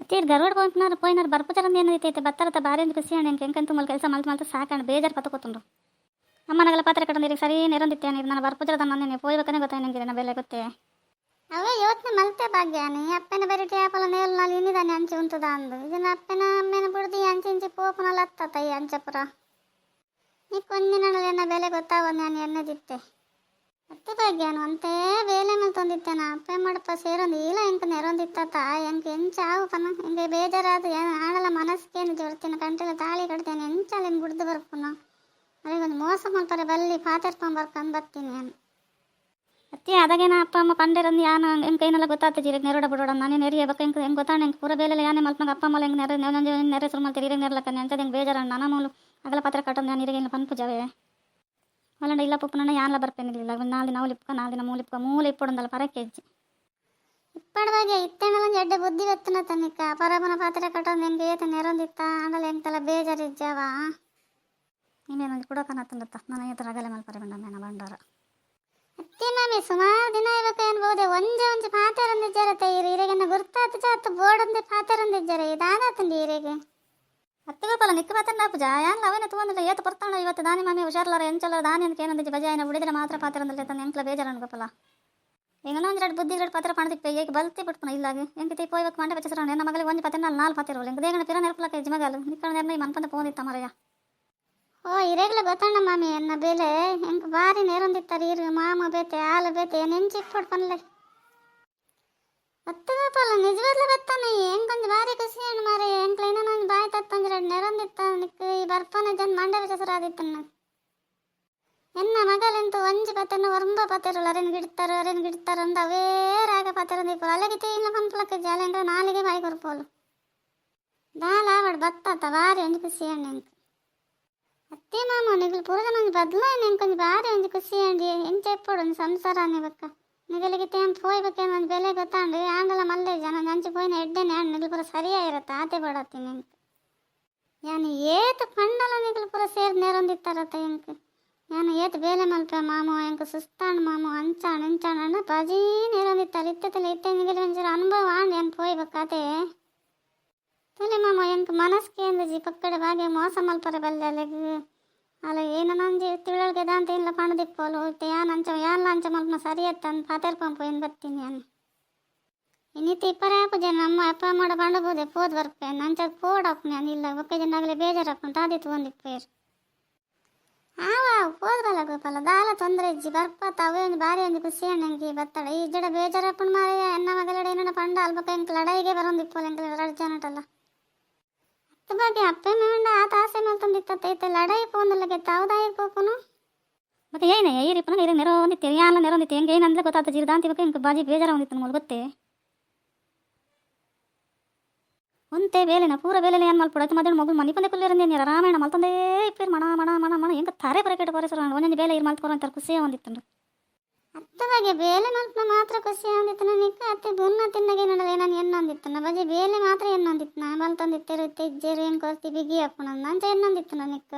ತೀರ್ ಗರ್ವಡ್ పోయినారు ಬರ್ಪುಚಾರಂದ ಏನೈತೆ ಬತ್ತಾರತ ಬಾರಿ ಒಂದು ಖುಷಿ ಅಣ್ಣ ಹೆಂಕಂತೂ ಮಲ್ ಕೆಲಸ ಮಲ್ತು ಸಾಕಣ್ಣ ಬೇಜಾರು ಪತ್ತಕೊತುಂಡು ಅಮ್ಮನಗಲ ಪಾತ್ರ ಕಟ್ಟಂದಿರಿ ಸರಿ ನೆರೊಂದಿತ್ತೆ ನೀರು ನಾನು ಬರ್ಪುಚಾರದ ನನ್ನ పోయిಬೇಕನೆ ಗೊತ್ತಾಯ ನಂಗೆ ನಾ ಬೆಲೆ ಗೊತ್ತೇ ಅವೇ ಯೋಚನೆ ಮಲ್ತೆ ಭಾಗ್ಯಾನಿ ಅಪ್ಪನ ಬೇರೆ ಟ್ಯಾಪಲ ನೇಲ್ ನಲ್ಲಿ ಇನ್ನಿದಾನೆ ಅಂಚೆ ಉಂಟದ ಅಂದು ಇದನ್ನ ಅಪ್ಪನ ಅಮ್ಮನ ಬಿಡ್ದು ಅಂಚೆ ಇಂಚೆ ಪೋಪನಲ್ಲಿ ಹತ್ತತ್ತ ಈ ಅಂಚಪುರ ನೀ ಕೊಂದಿನಲ್ಲಿ ಎನ್ನ ಬೆಲೆ ಗೊತ್ತಾವ ನಾನು ಎನ್ನದಿತ್ತೆ ಅತ್ತೆ ಭಾಗ್ಯಾನು ಅಂತೆ ಬೇಲೆ ಮೇಲೆ ತಂದಿತ್ತೇನ ಅಪ್ಪ ಮಾಡಪ್ಪ ಸೇರೊಂದು ಇಲ್ಲ ಎಂಕ ನೆರೊಂದಿತ್ತ ಎಂಕ ಎಂಚ ಆವು ಪನ ಎಂಗೆ ಬೇಜಾರಾದ ಆಡಲ ಮನಸ್ಸಿಗೇನು ಜೋಡ್ತೀನಿ ಕಂಟೆಲ್ಲ ತಾಳಿ ಕಟ್ತೇನೆ ಎಂಚಾಲೇನು ಬಿಡ್ದು ಬರ್ಪುನ ಅವರಿಗೊಂದು ಮೋಸ ಮಲ್ಪರೆ ಬಲ್ಲಿ ಪಾತೆರ್ಕೊಂಬರ್ಕಂದು ಬರ್ತೀನಿ ನಾನು ಅತ್ತೆ ಅದಾಗೇನ ಅಪ್ಪ ಅಮ್ಮ ಪಂಡೇರಂದು ಯಾನು ಹೆಂಗೆ ಕೈನೆಲ್ಲ ಗೊತ್ತಾಗ್ತದೆ ಜೀರಿಗೆ ನೆರೋಡ ಬಿಡೋಡ ನಾನು ನೆರಿ ಬೇಕು ಹೆಂಗೆ ಹೆಂಗೆ ಗೊತ್ತಾಣ ಹೆಂಗೆ ಪೂರ ಬೇಲೆ ಯಾನೇ ಮಲ್ಪನಾಗ ಅಪ್ಪ ಅಮ್ಮ ಹೆಂಗೆ ನೆರೆ ಸುರು ಮಲ್ತಾರೆ ಇರಿಗೆ ನೆರಲಕ್ಕ ನೆಂಚದ ಹೆಂಗೆ ಬೇಜಾರ ನನ್ನ ಮೂಲು ಅಗಲ ಪಾತ್ರ ಕಟ್ಟೋದು ನಾನು ಇರಿಗೆ ಪನ್ ಪೂಜಾವೆ ಅಲ್ಲಂಡ ಇಲ್ಲ ಪುಪ್ಪ ನನ್ನ ಯಾನ್ಲ ಬರ್ಪೇನಿಲ್ಲ 4 ದಿನ ಅವಲಿಪ್ಪ 4 ದಿನ ಮೂಲೆ ಇಪ್ಪೊಡಂದಲ್ಲ ಪರಕ್ಕೆ ಹೆಜ್ಜೆ ಇಪ್ಪಡವಾಗಿ ಇತ್ತೇನಲ್ಲ ಎಡ್ಡೆ ಬುದ್ಧಿ ಗೊತ್ತಿನ ತನಿಕ ಪರಬನ ಪಾತ್ರ ಕಟ್ಟೋದು ಹೆಂಗೆ ಏತ ನೆರೊಂದಿತ್ತ ಆಡಲ ಹೆಂಗೆಲ್ಲ ಬೇಜಾರಿಜ್ಜಾವ ನೀನೇನೊಂದು ಕೊಡೋಕನತ್ತಂದತ್ತ ನಾನು ಏತರ ಅಗಲೆ ಮಲ್ಪರೆ ಬಂಡ ಬಂಡಾರ ಅತ್ತೆ ಮಾಮಿ ಸುಮಾರು ದಿನ ಇವಾಗ ಅನ್ಬೋದೆ ಒಂಜೆ ಪಾತೆರಂದಿಜ್ಜಾರತ್ತೆ ಇರೆಗೆನ್ನ ಗುರ್ತಾತ ಚಾತು ಬೋರ್ಡಂದೆ ಪಾತೆರಂದಿಜ್ಜಾರೆ ಇದಾದತ್ತಂಡಿ ಇರೆಗೆ ಅತ್ತಗೋಪಲ್ಲ ನಿಕ್ಕ ಪಾತ್ರ ಪೂಜ ಯಾನ್ ಅವೇನ ತಗೊಂಡಿಲ್ಲ ಏತ ಬರ್ತಾಳ ಇವತ್ತು ದಾನಿ ಮಾಮಿ ಹುಷಾರ್ಲಾರ ಎಂಚಲ್ಲ ದಾನಿ ಅಂತ ಏನಂದಿಜ್ಜಿ ಬಜಾಯನ ಉಳಿದ್ರೆ ಮಾತ್ರ ಪಾತ್ರಂದಲ್ಲಿ ತಂದು ಎಂಕ್ಲ ಬೇಜಾರ ಅನ್ಕೋಪಲ್ಲ ಹೆಂಗನೋ ಒಂದು 2 ಬುದ್ಧಿ 2 ಪಾತ್ರ ಪಣದಿಪ್ಪೆ ಈಗ ಬಲ್ತಿ ಬಿಟ್ಪನ ಇಲ್ಲಾಗಿ ಹೆಂಗೆ ತೀಪ ಇವಾಗ ಮಂಡೆ ಬಚ್ಚರ ನನ್ನ ಮಗಳಿಗೆ ಒಂದು ಪಾತ್ರ 4 ಪಾತ್ರ ಹೆಂಗೆ ದೇಗಣ ಪಿರ ನೆರಪಲಕ್ಕೆ ಜಿಮಗಾಲು ನಿಕ್ಕ ನೆರನ ಮನ್ಪಂದ ಪೋನಿತ್ತ ಮರಯ್ಯ ಓ ಇರೆಗ್ಲ ಗೊತ್ತಣ್ಣ ಮಾಮಿ ಎನ್ನ ಬೇಲೆ ಹೆಂಗೆ ಬಾರಿ ನೇರೊಂದಿತ್ತಾರೆ ಇರು ಮಾಮ ಬೇತೆ ಹಾಲು ಬೇತೆ ನೆಂಚಿ ಇಟ್ಬಿಟ್ಟು ಪನ್ಲೆ ಅತ್ತಗಪ್ಪಲ್ಲ ನಿಜವಾಗ್ಲೂ ಗೊತ್ತಾನೆ ಹೆಂಗೊಂದು ಬಾರಿ ಖುಷಿ ಅಣ್ಣ ಮಾರೆ ಹೆಂಗ್ಲ ಇನ್ನೊಂದು ಬಾಯಿ ತತ್ತಂದ್ರೆ ನೆರೊಂದಿತ್ತ ನಿಕ್ಕ ಈ ಬರ್ಪನ ಜನ ಮಂಡೆ ಬಚ್ಚರಾದಿತ್ತಣ್ಣ ಎನ್ನ ಮಗಲೆಂತೂ ಒಂಜಿ ಪತ್ತೆನ ಒರಂಬ ಪತ್ತೆರುಳು ಅರೆನ್ ಗಿಡ್ತಾರ ಅಂದ ಅವೇ ರಾಗ ಪತ್ತೆರ ದೀಪ ಅಲ್ಲಗಿತ್ತು ಇಲ್ಲ ಪಂಪ್ಲಕ್ಕೆ ಜಾಲೆಂಗ ನಾಲಿಗೆ ಬಾಯಿ ಕೊರ್ಪೋಲು ದಾಲ ಆವಡ್ ಬತ್ತಾತ ಬಾರಿ ಒಂಜಿ ಖುಷಿ ಅಣ್ಣ ಹೆಂಗೆ ಅತ್ತೆ ಮಾಮ ನಿಗಲು ಪೂರದ ನಂಗೆ ಬದಲಾಯನೆ ಹೆಂಗೆ ಬಾರಿ ಒಂಜಿ ಖುಷಿ ಅಂಡಿ ಹೆಂಗೆ ಚೆಪ್ಪೋಡು ಒಂದು ಸಂಸಾರ ನಿವಕ್ಕ ನಿಗಲಿಗೆ ತೇನ್ ಪೋಯ್ಬೇಕೇನು ಒಂದು ಬೆಲೆ ಗೊತ್ತಾಂಡು ಆಂಡಲ ಮಲ್ಲೆ ಜನ ನಂಚಿ ಪೋಯಿನ ಎಡ್ಡೆನೆ ಆಂಡ್ ನಿಗಲು ಪೂರ ಸರಿಯಾಗಿರತ್ತೆ ಆತೆ ಬಡತ್ತೀನಿ ಹೆಂಗೆ ಯಾನು ಏತು ಪಂಡಲ ನಿಗಲು ಪೂರ ಸೇರಿ ನೆರೊಂದಿತ್ತಾರತ್ತ ಹೆಂಗೆ ಯಾನು ಏತು ಬೇಲೆ ಮಲ್ಪೆ ಮಾಮು ಹೆಂಗೆ ಸುಸ್ತಾಂಡು ಮಾಮು ಅಂಚಾಣ ಅಣ್ಣ ಬಾಜಿ ನೆರೊಂದಿತ್ತಾರೆ ಇತ್ತೆ ನಿಗಲು ಒಂಚೂರು ಅನುಭವ ಆಂಡ್ ಏನು ಪೋಯ್ಬೇಕಾತೆ ತಲೆ ಮಾಮ ಹೆಂಗೆ ಮನಸ್ಸಿಗೆ ಅಂದಜಿ ಪಕ್ಕಡೆ ಬಾಗೆ ಮೋಸ ಮಲ್ಪರೆ ಬಲ್ಲೆ ಅಲ್ಲಿಗೆ ಅಲ್ಲ ಏನು ನಂಜಿ ತಿಳೋಳ್ಗೆ ದಾಂತ ಇಲ್ಲ ಪಣದಿಪ್ಪೋಲು ಹೋಗ್ತೆ ಯಾನ್ ಅಂಚ ಮಲ್ಪನ ಸರಿ ಅತ್ತಂದು ಪಾತೆರ್ಕೊಂಪು ಏನು ಬರ್ತೀನಿ ನಾನು ಇನ್ನಿತ್ತು ಇಪ್ಪರೇ ಪೂಜೆ ನಮ್ಮ ಅಪ್ಪ ಮಾಡ ಬಂಡಬೋದೆ ಪೋದ್ ಬರ್ಪೆ ನಂಚದು ಪೋಡಪ್ಪ ನಾನು ಇಲ್ಲ ಒಕ್ಕ ಜನಾಗಲೇ ಬೇಜಾರಪ್ಪ ತಾದಿತ್ತು ಒಂದಿಪ್ಪೇರು ಪೋದ್ರಲ್ಲ ಗೋಪಲ್ಲ ದಾಲ ತೊಂದರೆ ಇಜ್ಜಿ ಬರ್ಪತ್ತ ಅವೇ ಒಂದು ಬಾರಿ ಒಂದು ಖುಷಿ ಅಣ್ಣಂಗೆ ಬತ್ತಡ ಈ ಜಡ ಬೇಜಾರಪ್ಪನ ಮಾರ ಎನ್ನ ಮಗಲಡೆ ಏನೋ ಪಂಡ ಅಲ್ಬಕ್ಕ ಹೆಂಗೆ ಲಡಾಯಿಗೆ ಬರೋಂದಿಪ್ಪೋಲು ಹೆಂಗೆ 2 ಜನಟಲ್ಲ ಬಗ್ಗೆ ಅಪ್ಪೆ ಮೇಂಡ ಆ ತಾಸೆ ಮೇಲೆ ತಂದಿತ್ತೈತೆ ಲಡಾಯಿ ಪೋಂದಲ್ಲಗೆ ತಾವದಾಯಿ ಪೋಪನು ಮತ್ತೆ ಏನೇ ಈರಿಪ್ಪನ ನೀರು ನೆರೊಂದಿತ್ತೆ ಯಾನ ನೆರೊಂದಿತ್ತೆ ಹೆಂಗೆ ಏನಂದ್ರೆ ಗೊತ್ತಾಗ್ತದೆ ಜಿರ್ದಾಂತಿ ಬಗ್ಗೆ ಹೆಂಗೆ ಬಾಜಿ ಬೇಜಾರ ಹೊಂದಿತ್ತು ನಮಗೆ ಗೊತ್ತೇ ಒಂತೆ ಬೇಲೆನ ಪೂರ ಬೇಲೆ ಏನು ಮಲ್ಪಡಾಯ್ತು ಮಧ್ಯಾಹ್ನ ಮಗು ಮನೆ ಪಂದೆ ಕುಲ್ಲಿರಂದೇ ನೀರು ರಾಮಾಯಣ ಮಲ್ತಂದೇ ಇಪ್ಪೇರು ಮಣ ಹೆಂಗೆ ತಾರೆ ಪರಕೆಟ್ ಬರೆಸರ ಒಂದೊಂದು ಬೇಲೆ ಇರು ಮಲ್ತ್ಕೊರ ಅಂತಾರೆ ಖುಷಿಯೇ ಹೊಂದಿತ್ತು ಅತ್ತ ಬಗ್ಗೆ ಬೇಲೆ ಮಲ್ಪನ ಮಾತ್ರ ಖುಷಿ ಹೊಂದಿತ್ತು ನಿಕ್ಕ ಅತ್ತೆ ಬುನ್ನ ತಿನ್ನಗೆ ನೋಡಲ್ಲ ನಾನು ಎನ್ನೊಂದಿತ್ತು ಬಜೆ ಬೇಲೆ ಮಾತ್ರ ಎನ್ನೊಂದಿತ್ತು ನಾ ಮಲ್ತಂದಿತ್ತೆರು ತೆಜ್ಜೆರು ಏನು ಕೊರ್ತಿ ಬಿಗಿ ಅಪ್ಪನ ಅಂಚ ಎನ್ನೊಂದಿತ್ತು ನಿಕ್ಕ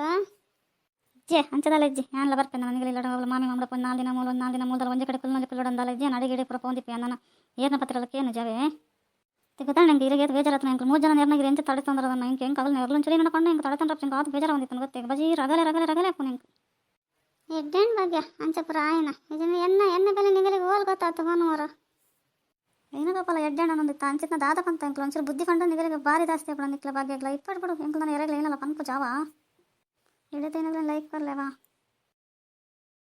ಜೆ ಅಂಚದಲ್ಲ ಇಜ್ಜಿ ಯಾನಲ್ಲ ಬರ್ಪೇನೆ ನನಗೆ ಇಲ್ಲ ಮಾಮಿ ಮಮ್ಮಡಪ್ಪ 4 ದಿನ 4 ದಿನ ಮೂಲ ಒಂದೇ ಕಡೆ ಕುಲ್ಲೊಂದಲ್ಲ ಇಜ್ಜಿ ಅಡಿಗೆ ಪುರ ಪೋಂದಿಪ್ಪೆ ನನ್ನ ಏನ ಪತ್ರಲಕ್ಕೆ ಏನು ಜಾವೆ ಗೊತ್ತಾಣ ಹೆಂಗೆ ಇರಿಗೆ ಬೇಜಾರತ್ತ ಹೆಂಗೆ 3 ಜನ ನೆರನಾಗಿ ಎಂತ ತಡೆತಂದ್ರೆ ಅದನ್ನು ಹೆಂಗೆ ಆಗಲ್ಲ ನೆರಳು ಚಳಿ ನಡ್ಕೊಂಡು ಹೆಂಗೆ ತಡೆತಂದ್ರೆ ಹೆಂಗೆ ಅದು ಬೇಜಾರ ಹೊಂದಿತ್ತು ಗೊತ್ತೇ ಬಜಿ ರಗಲೆ ಅಪ್ಪನ ಹೆಂಗೆ ಎಡ್ಡೆನ್ ಬಗ್ಗೆ ಅಂಚಪುರ ಆಯನ ಇದನ್ನ ಎನ್ನ ಬೆಲೆ ನಿಗಲಿಗೆ ಹೋಲ್ ಗೊತ್ತಾಯ್ತು ಮನೋರ ಏನಗಪ್ಪಲ್ಲ ಎಡ್ಡೆಣ್ಣ ಒಂದಿತ್ತು ಅಂಚಿನ ದಾದಕ್ಕಂತ ಹೆಂಗೆ ಒಂಚೂರು ಬುದ್ಧಿ ಕಂಡು ನಿಗಲಿಗೆ ಭಾರಿ ಜಾಸ್ತಿ ಆಗ್ಬಿಡ ನಿಕ್ಲ ಭಾಗ್ಯಗಳ ಇಪ್ಪಟ್ಟು ಬಿಡು ಹೆಂಗೆ ನಾನು ಎರಗಲ ಏನಲ್ಲ ಪನ್ಪು ಜಾವ ಹಿಡಿತೇನಲ್ಲ ಲೈಕ್ ಬರ್ಲೇವಾ